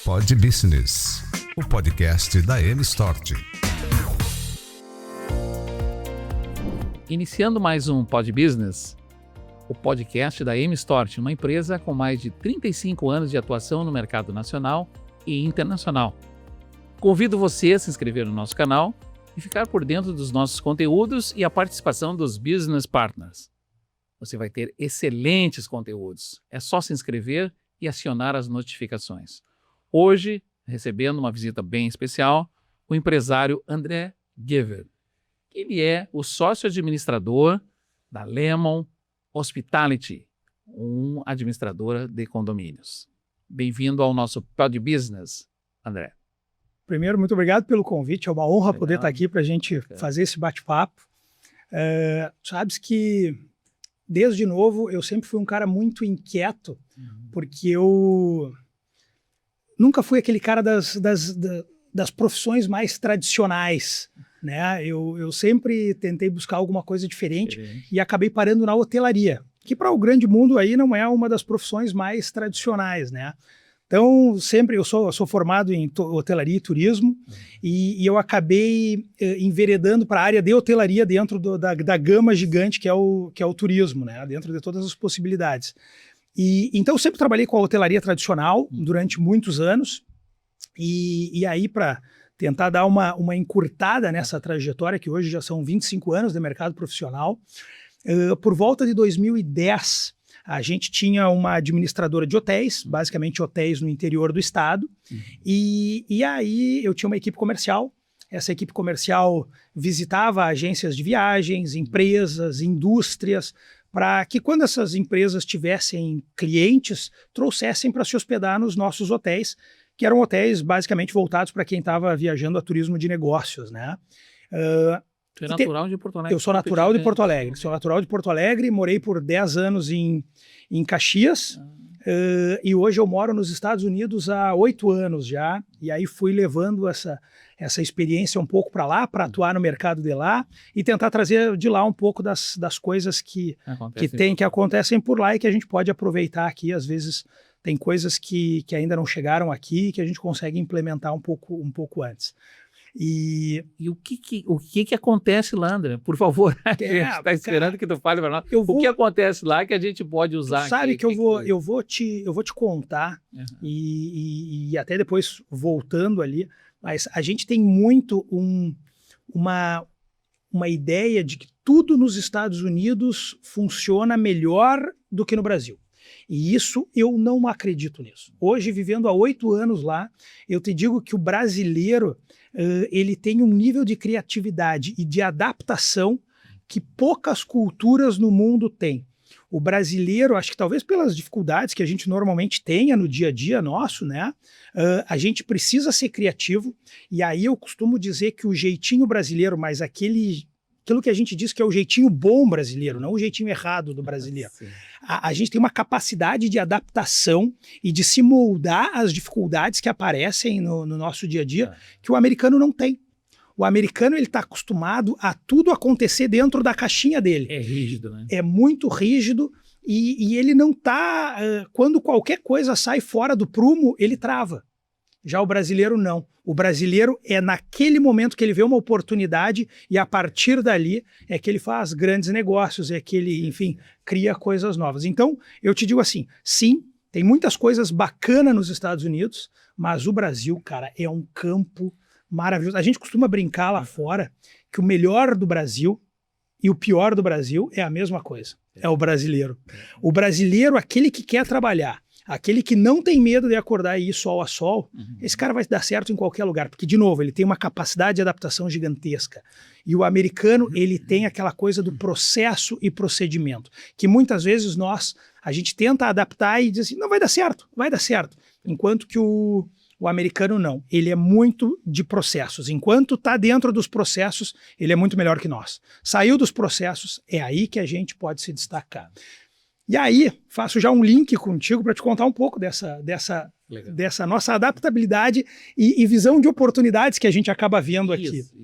Pod Business, o podcast da M-Stort. Iniciando mais um Pod Business, o podcast da M-Stort, uma empresa com mais de 35 anos de atuação no mercado nacional e internacional. Convido você a se inscrever no nosso canal e ficar por dentro dos nossos conteúdos e a participação dos Business Partners. Você vai ter excelentes conteúdos. É só se inscrever e acionar as notificações. Hoje, recebendo uma visita bem especial, o empresário André Gever. Ele é o sócio administrador da Lemon Hospitality, uma administradora de condomínios. Bem-vindo ao nosso Pod Business, André. Primeiro, muito obrigado pelo convite. É uma honra poder estar aqui para a gente fazer esse bate-papo. Sabes que, desde novo, eu sempre fui um cara muito inquieto, porque eu nunca fui aquele cara das profissões mais tradicionais, né? Eu sempre tentei buscar alguma coisa diferente e acabei parando na hotelaria, que para o grande mundo aí não é uma das profissões mais tradicionais, né? Então, sempre eu sou formado em hotelaria e turismo e eu acabei enveredando para a área de hotelaria dentro da gama gigante que é o turismo, né? Dentro de todas as possibilidades. Então, eu sempre trabalhei com a hotelaria tradicional durante muitos anos e aí, para tentar dar uma encurtada nessa trajetória, que hoje já são 25 anos de mercado profissional, por volta de 2010, a gente tinha uma administradora de hotéis, basicamente hotéis no interior do estado, e aí eu tinha uma equipe comercial. Essa equipe comercial visitava agências de viagens, empresas, indústrias, para que quando essas empresas tivessem clientes, trouxessem para se hospedar nos nossos hotéis, que eram hotéis basicamente voltados para quem estava viajando a turismo de negócios, né? Você é natural de Porto Alegre? Eu sou natural de Porto Alegre. Sou natural de Porto Alegre, morei por 10 anos em Caxias, e hoje eu moro nos Estados Unidos há 8 anos já, e aí fui levando essa experiência um pouco para lá, para atuar no mercado de lá e tentar trazer de lá um pouco das coisas que acontecem por lá e que a gente pode aproveitar aqui. Às vezes tem coisas que ainda não chegaram aqui, que a gente consegue implementar um pouco antes. E o que acontece lá, André? Por favor, a gente está esperando que tu fale para nós. O que acontece lá que a gente pode usar? Sabe que eu vou te contar, e até depois voltando ali, mas a gente tem muito uma ideia de que tudo nos Estados Unidos funciona melhor do que no Brasil. E isso, eu não acredito nisso. Hoje, vivendo há 8 anos lá, eu te digo que o brasileiro ele tem um nível de criatividade e de adaptação que poucas culturas no mundo têm. O brasileiro, acho que talvez pelas dificuldades que a gente normalmente tenha no dia a dia nosso, né? A gente precisa ser criativo, e aí eu costumo dizer que o jeitinho brasileiro, mas aquilo que a gente diz que é o jeitinho bom brasileiro, não o jeitinho errado do brasileiro. A gente tem uma capacidade de adaptação e de se moldar às dificuldades que aparecem no nosso dia a dia, que o americano não tem. O americano está acostumado a tudo acontecer dentro da caixinha dele. É rígido, né? É muito rígido e ele não está... quando qualquer coisa sai fora do prumo, ele trava. Já o brasileiro não. O brasileiro é naquele momento que ele vê uma oportunidade e a partir dali é que ele faz grandes negócios, é que ele, enfim, cria coisas novas. Então, eu te digo assim, sim, tem muitas coisas bacanas nos Estados Unidos, mas o Brasil, cara, é um campo maravilhoso. A gente costuma brincar lá fora que o melhor do Brasil e o pior do Brasil é a mesma coisa. É o brasileiro. O brasileiro, aquele que quer trabalhar, aquele que não tem medo de acordar e ir sol a sol, esse cara vai dar certo em qualquer lugar, porque, de novo, ele tem uma capacidade de adaptação gigantesca. E o americano, ele tem aquela coisa do processo e procedimento, que muitas vezes a gente tenta adaptar e diz assim, não, vai dar certo. Enquanto que o americano não, ele é muito de processos. Enquanto está dentro dos processos, ele é muito melhor que nós. Saiu dos processos, é aí que a gente pode se destacar. E aí, faço já um link contigo para te contar um pouco dessa nossa adaptabilidade e visão de oportunidades que a gente acaba vendo aqui. Isso.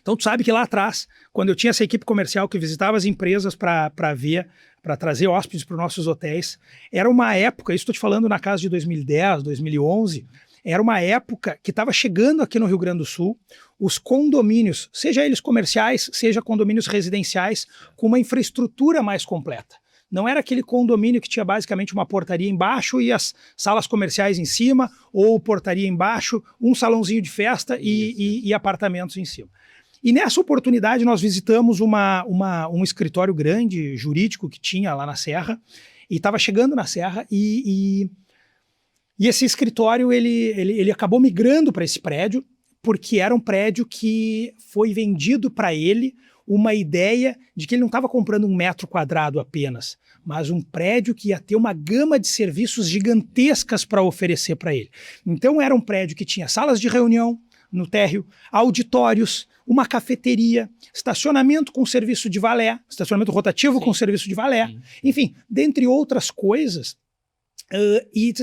Então, tu sabe que lá atrás, quando eu tinha essa equipe comercial que visitava as empresas para ver para trazer hóspedes para os nossos hotéis. Era uma época, isso estou te falando na casa de 2010, 2011, era uma época que estava chegando aqui no Rio Grande do Sul os condomínios, seja eles comerciais, seja condomínios residenciais, com uma infraestrutura mais completa. Não era aquele condomínio que tinha basicamente uma portaria embaixo e as salas comerciais em cima, ou portaria embaixo, um salãozinho de festa e apartamentos em cima. E nessa oportunidade nós visitamos um escritório grande, jurídico, que tinha lá na Serra, e estava chegando na Serra, e esse escritório ele acabou migrando para esse prédio, porque era um prédio que foi vendido para ele uma ideia de que ele não estava comprando 1 metro quadrado apenas, mas um prédio que ia ter uma gama de serviços gigantescas para oferecer para ele. Então era um prédio que tinha salas de reunião no térreo, auditórios, uma cafeteria, estacionamento com serviço de valé, estacionamento rotativo Sim. com serviço de valé, Sim. enfim, dentre outras coisas. E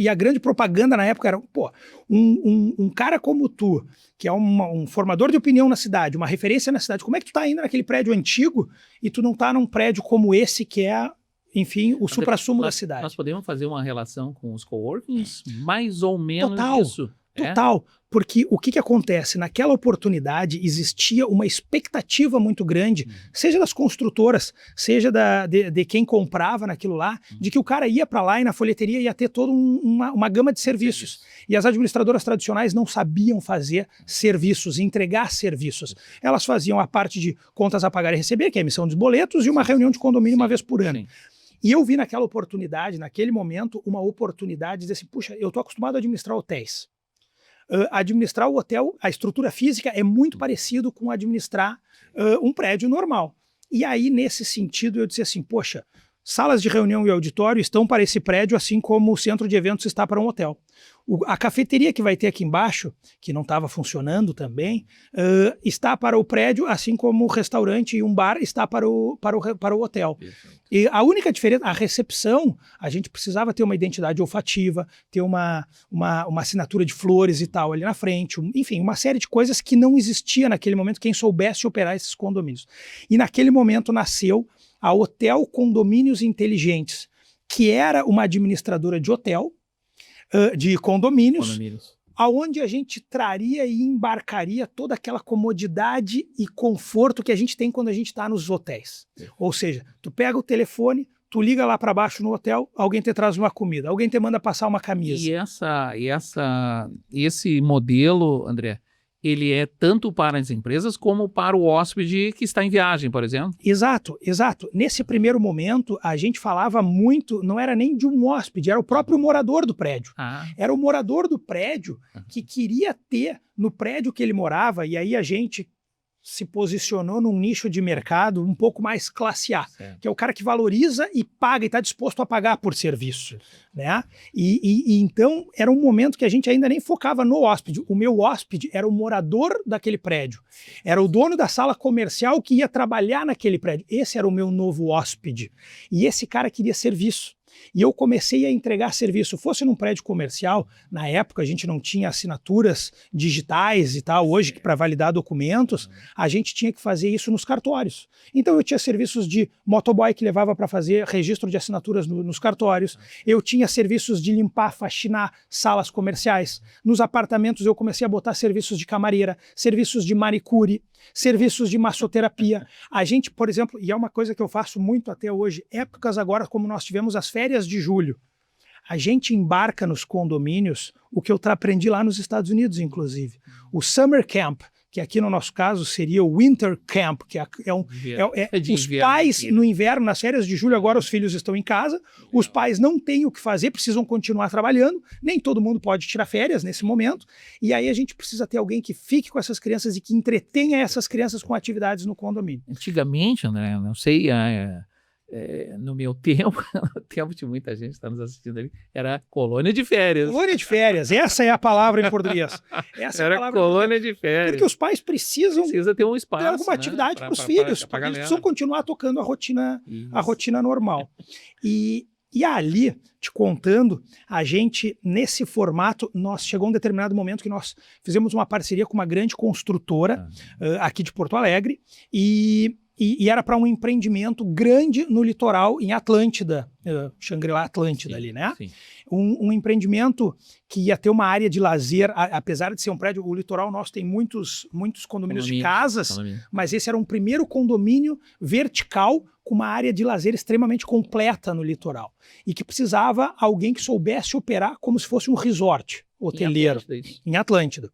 a grande propaganda na época era, pô, um cara como tu, que é um formador de opinião na cidade, uma referência na cidade, como é que tu tá indo naquele prédio antigo e tu não tá num prédio como esse que é, enfim, o suprassumo da cidade? Nós podemos fazer uma relação com os coworkings? Mais ou menos Total. Isso. Total, porque o que acontece? Naquela oportunidade existia uma expectativa muito grande, seja das construtoras, seja de quem comprava naquilo lá, de que o cara ia para lá e na folheteria ia ter toda uma gama de serviços. E as administradoras tradicionais não sabiam fazer serviços, entregar serviços. Elas faziam a parte de contas a pagar e receber, que é a emissão dos boletos, e uma reunião de condomínio uma vez por ano. Sim. E eu vi naquela oportunidade, naquele momento, uma oportunidade de dizer assim, puxa, eu estou acostumado a administrar hotéis. Administrar o hotel, a estrutura física é muito parecido com administrar um prédio normal. E aí, nesse sentido, eu disse assim, poxa, salas de reunião e auditório estão para esse prédio, assim como o centro de eventos está para um hotel. A cafeteria que vai ter aqui embaixo, que não estava funcionando também, está para o prédio, assim como o restaurante e um bar está para o hotel. E a única diferença, a recepção, a gente precisava ter uma identidade olfativa, ter uma assinatura de flores e tal ali na frente, enfim, uma série de coisas que não existia naquele momento, quem soubesse operar esses condomínios. E naquele momento nasceu a Hotel Condomínios Inteligentes, que era uma administradora de hotel, de condomínios, aonde a gente traria e embarcaria toda aquela comodidade e conforto que a gente tem quando a gente está nos hotéis. Ou seja, tu pega o telefone, tu liga lá para baixo no hotel, alguém te traz uma comida, alguém te manda passar uma camisa. E esse modelo, André, ele é tanto para as empresas como para o hóspede que está em viagem, por exemplo? Exato, exato. Nesse primeiro momento, a gente falava muito, não era nem de um hóspede, era o próprio morador do prédio. Era o morador do prédio que queria ter no prédio que ele morava, e aí a gente se posicionou num nicho de mercado um pouco mais classe A, certo. Que é o cara que valoriza e paga, e está disposto a pagar por serviço. Né? E então era um momento que a gente ainda nem focava no hóspede. O meu hóspede era o morador daquele prédio. Era o dono da sala comercial que ia trabalhar naquele prédio. Esse era o meu novo hóspede. E esse cara queria serviço. E eu comecei a entregar serviço. Fosse num prédio comercial, na época a gente não tinha assinaturas digitais e tal. Hoje, para validar documentos, a gente tinha que fazer isso nos cartórios. Então eu tinha serviços de motoboy que levava para fazer registro de assinaturas nos cartórios. Eu tinha serviços de limpar, faxinar salas comerciais. Nos apartamentos eu comecei a botar serviços de camareira, serviços de manicure, serviços de massoterapia. A gente, por exemplo, e é uma coisa que eu faço muito até hoje, épocas agora como nós tivemos as férias de julho, a gente embarca nos condomínios, o que eu aprendi lá nos Estados Unidos, inclusive, o Summer Camp, que aqui no nosso caso seria o Winter Camp, que os pais no inverno, nas férias de julho, agora os filhos estão em casa, os pais não têm o que fazer, precisam continuar trabalhando, nem todo mundo pode tirar férias nesse momento, e aí a gente precisa ter alguém que fique com essas crianças e que entretenha essas crianças com atividades no condomínio. Antigamente, André, não sei... no meu tempo, no tempo de muita gente que está nos assistindo ali, era colônia de férias. Colônia de férias, essa é a palavra em português. Essa era é a palavra colônia de férias. Porque os pais precisa ter um espaço, ter alguma atividade para os filhos, porque eles precisam continuar tocando a rotina normal. E ali, te contando, a gente, nesse formato, chegou um determinado momento que nós fizemos uma parceria com uma grande construtora aqui de Porto Alegre, e e era para um empreendimento grande no litoral, em Atlântida, Xangri-Lá Atlântida ali, né? Sim. Um empreendimento que ia ter uma área de lazer, apesar de ser um prédio, o litoral nosso tem muitos condomínios de casas, mas esse era um primeiro condomínio vertical com uma área de lazer extremamente completa no litoral e que precisava alguém que soubesse operar como se fosse um resort hoteleiro em Atlântida.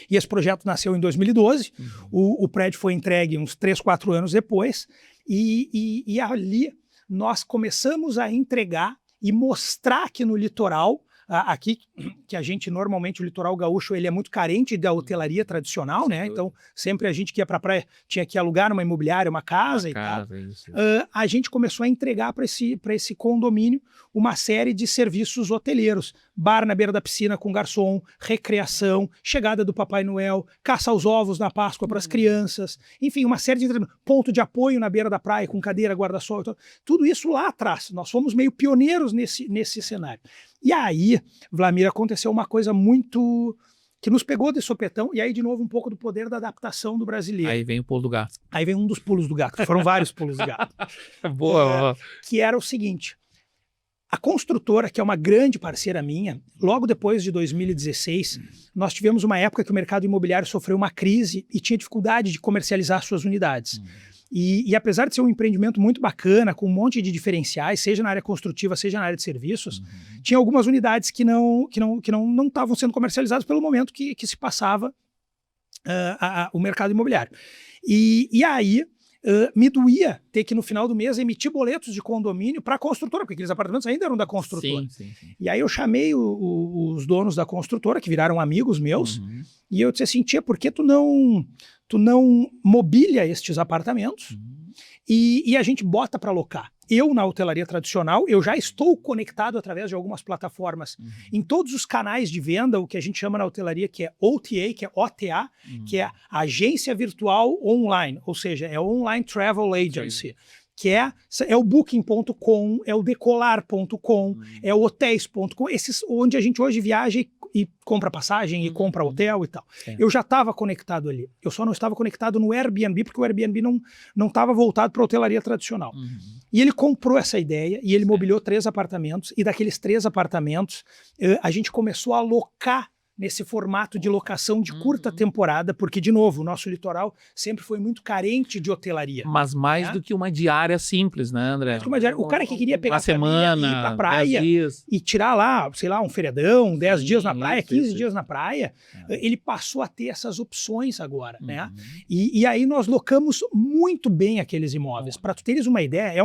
E esse projeto nasceu em 2012, o prédio foi entregue uns 3, 4 anos depois e ali nós começamos a entregar e mostrar que no litoral, aqui, que a gente normalmente, o litoral gaúcho, ele é muito carente da hotelaria tradicional, né? Então, sempre a gente que ia para a praia tinha que alugar numa imobiliária, uma casa tal. A gente começou a entregar para esse condomínio uma série de serviços hoteleiros. Bar na beira da piscina com garçom, recreação, chegada do Papai Noel, caça aos ovos na Páscoa para as crianças, enfim, uma série de ponto de apoio na beira da praia com cadeira, guarda-sol, tudo isso lá atrás. Nós fomos meio pioneiros nesse cenário. E aí, Vlamir, aconteceu uma coisa muito que nos pegou de sopetão, e aí de novo um pouco do poder da adaptação do brasileiro. Aí vem o pulo do gato. Aí vem um dos pulos do gato, foram vários pulos do gato. Boa. Que era o seguinte, a construtora, que é uma grande parceira minha, logo depois de 2016, nós tivemos uma época que o mercado imobiliário sofreu uma crise e tinha dificuldade de comercializar suas unidades. E apesar de ser um empreendimento muito bacana, com um monte de diferenciais, seja na área construtiva, seja na área de serviços, tinha algumas unidades que não estavam sendo comercializadas pelo momento que se passava o mercado imobiliário. E aí me doía ter que no final do mês emitir boletos de condomínio para a construtora, porque aqueles apartamentos ainda eram da construtora. Sim. E aí eu chamei os donos da construtora, que viraram amigos meus, e eu disse assim, tia, por que tu não mobília estes apartamentos e a gente bota para alocar? Eu, na hotelaria tradicional, eu já estou conectado através de algumas plataformas em todos os canais de venda, o que a gente chama na hotelaria que é OTA, que é OTA, que é a Agência Virtual Online, ou seja, é Online Travel Agency, que é o Booking.com, é o Decolar.com, é o Hotéis.com, esses onde a gente hoje viaja e compra passagem e compra hotel e tal. Eu já estava conectado ali. Eu só não estava conectado no Airbnb, porque o Airbnb não estava voltado para a hotelaria tradicional. E ele comprou essa ideia e ele mobiliou 3 apartamentos, e daqueles 3 apartamentos a gente começou a alocar nesse formato de locação de curta temporada, porque, de novo, o nosso litoral sempre foi muito carente de hotelaria. Mas mais do que uma diária simples, né, André? O cara que queria pegar uma semana, ir pra praia e tirar lá, sei lá, um feriadão, 10 dias na praia, 15 dias na praia, ele passou a ter essas opções agora, né? E aí nós locamos muito bem aqueles imóveis. Para tu teres uma ideia,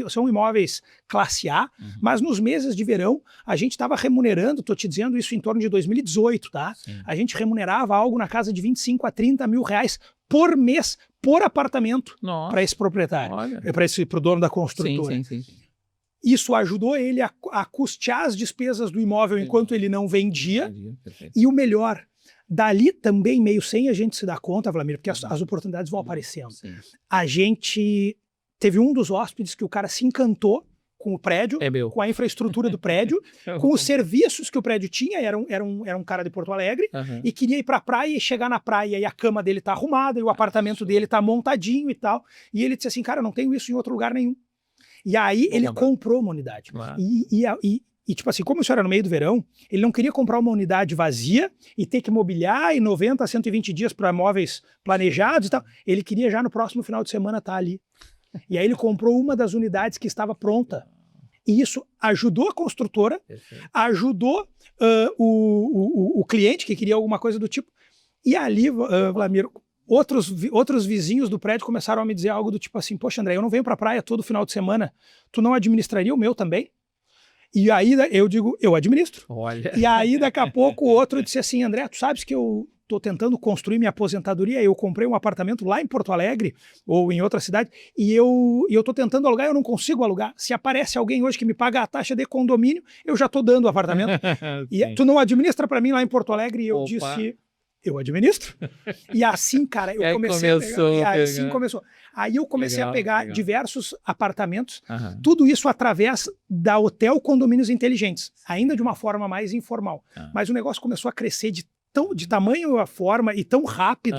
são imóveis classe A, mas nos meses de verão a gente estava remunerando, estou te dizendo isso em torno de 2018, tá? A gente remunerava algo na casa de 25 a 30 mil reais por mês, por apartamento, para esse proprietário, para o dono da construtora. Sim. Isso ajudou ele a custear as despesas do imóvel enquanto ele não vendia. E o melhor, dali também, meio sem a gente se dar conta, Vlamir, porque as oportunidades vão aparecendo. A gente teve um dos hóspedes que o cara se encantou com o prédio, com a infraestrutura do prédio, com os serviços que o prédio tinha, era um cara de Porto Alegre, e queria ir para a praia e chegar na praia e a cama dele tá arrumada e o apartamento dele tá montadinho e tal. E ele disse assim, cara, eu não tenho isso em outro lugar nenhum. E aí ele comprou uma unidade. E tipo assim, como isso era no meio do verão, ele não queria comprar uma unidade vazia e ter que mobiliar em 90 a 120 dias para imóveis planejados e tal. Ele queria já no próximo final de semana estar ali. E aí ele comprou uma das unidades que estava pronta. E isso ajudou a construtora, ajudou o cliente que queria alguma coisa do tipo. E ali, Vlamir, outros vizinhos do prédio começaram a me dizer algo do tipo assim, poxa, André, eu não venho para a praia todo final de semana, tu não administraria o meu também? E aí eu digo, eu administro. Olha. E aí daqui a pouco o outro disse assim, André, tu sabes que eu estou tentando construir minha aposentadoria, eu comprei um apartamento lá em Porto Alegre ou em outra cidade e eu estou tentando alugar, eu não consigo alugar. Se aparece alguém hoje que me paga a taxa de condomínio, eu já estou dando o apartamento. E tu não administra para mim lá em Porto Alegre? E eu disse, eu administro. E assim, cara, eu comecei a pegar. E assim começou. Aí eu comecei a pegar diversos apartamentos, tudo isso através da Hotel Condomínios Inteligentes, ainda de uma forma mais informal. Mas o negócio começou a crescer de de tamanho a forma e tão rápido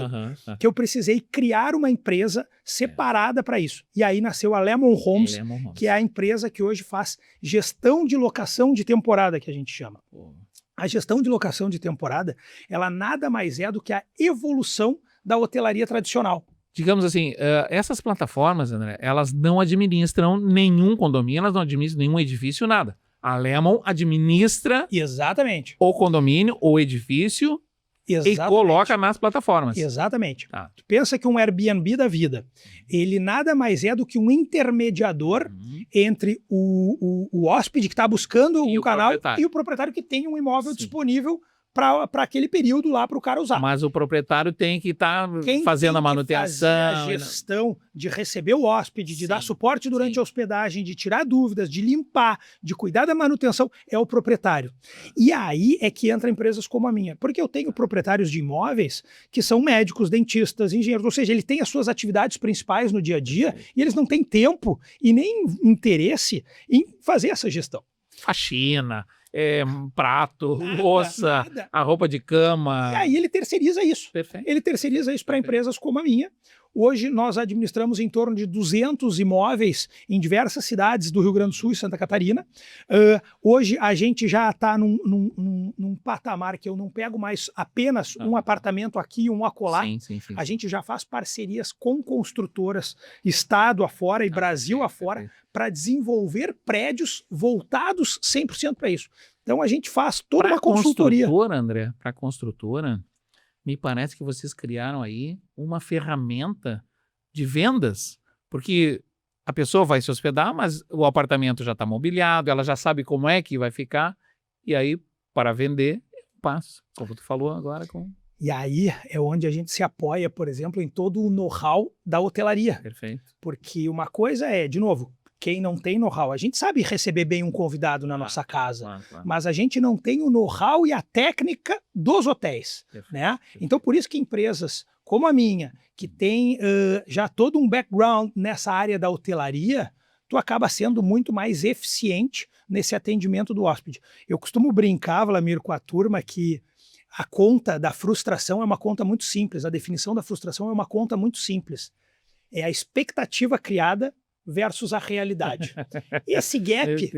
que eu precisei criar uma empresa separada para isso. E aí nasceu a Lemon Homes, que é a empresa que hoje faz gestão de locação de temporada, que a gente chama. A gestão de locação de temporada, ela nada mais é do que a evolução da hotelaria tradicional. Digamos assim, essas plataformas, André, elas não administram nenhum condomínio, elas não administram nenhum edifício, nada. A Lemon administra Exatamente. o condomínio, o edifício e coloca nas plataformas. Exatamente. Tu pensa que um Airbnb da vida, ele nada mais é do que um intermediador entre o hóspede que está buscando um canal e o proprietário que tem um imóvel disponível para aquele período lá para o cara usar. Mas o proprietário tem que estar fazendo a manutenção. A gestão de receber o hóspede, de dar suporte durante a hospedagem, de tirar dúvidas, de limpar, de cuidar da manutenção, é o proprietário. E aí é que entra empresas como a minha. Porque eu tenho proprietários de imóveis que são médicos, dentistas, engenheiros, ou seja, ele tem as suas atividades principais no dia a dia e eles não têm tempo e nem interesse em fazer essa gestão. Faxina, prato, louça, a roupa de cama. E aí ele terceiriza isso. Perfeito. Ele terceiriza isso para empresas como a minha. Hoje nós administramos em torno de 200 imóveis em diversas cidades do Rio Grande do Sul e Santa Catarina. Hoje a gente já está num patamar que eu não pego mais apenas um apartamento aqui, um acolá. Sim. A gente já faz parcerias com construtoras, estado afora e Brasil afora, para desenvolver prédios voltados 100% para isso. Então a gente faz toda uma consultoria. Para a construtora, me parece que vocês criaram aí uma ferramenta de vendas, porque a pessoa vai se hospedar, mas o apartamento já está mobiliado, ela já sabe como é que vai ficar, e aí, para vender, passo, como tu falou agora. E aí é onde a gente se apoia, por exemplo, em todo o know-how da hotelaria. Perfeito. Porque uma coisa é, de novo, quem não tem know-how, a gente sabe receber bem um convidado na nossa casa, mas a gente não tem o know-how e a técnica dos hotéis, né? Então, por isso que empresas como a minha, que tem já todo um background nessa área da hotelaria, tu acaba sendo muito mais eficiente nesse atendimento do hóspede. Eu costumo brincar, Vlamir, com a turma que a conta da frustração é uma conta muito simples, a definição da frustração é uma conta muito simples. É a expectativa criada versus a realidade. Esse gap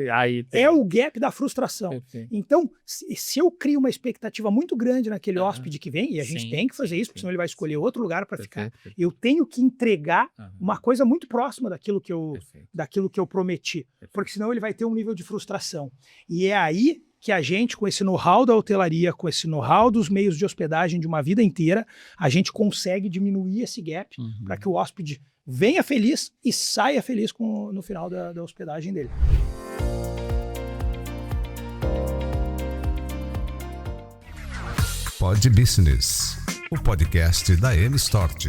é o gap da frustração. Então, se eu crio uma expectativa muito grande naquele hóspede que vem, e a gente tem que fazer isso, porque senão ele vai escolher outro lugar para ficar, eu tenho que entregar uma coisa muito próxima daquilo que eu prometi, porque senão ele vai ter um nível de frustração. E é aí que a gente, com esse know-how da hotelaria, com esse know-how dos meios de hospedagem de uma vida inteira, a gente consegue diminuir esse gap para que o hóspede venha feliz e saia feliz no final da hospedagem dele. Pod Business, o podcast da M-Stort.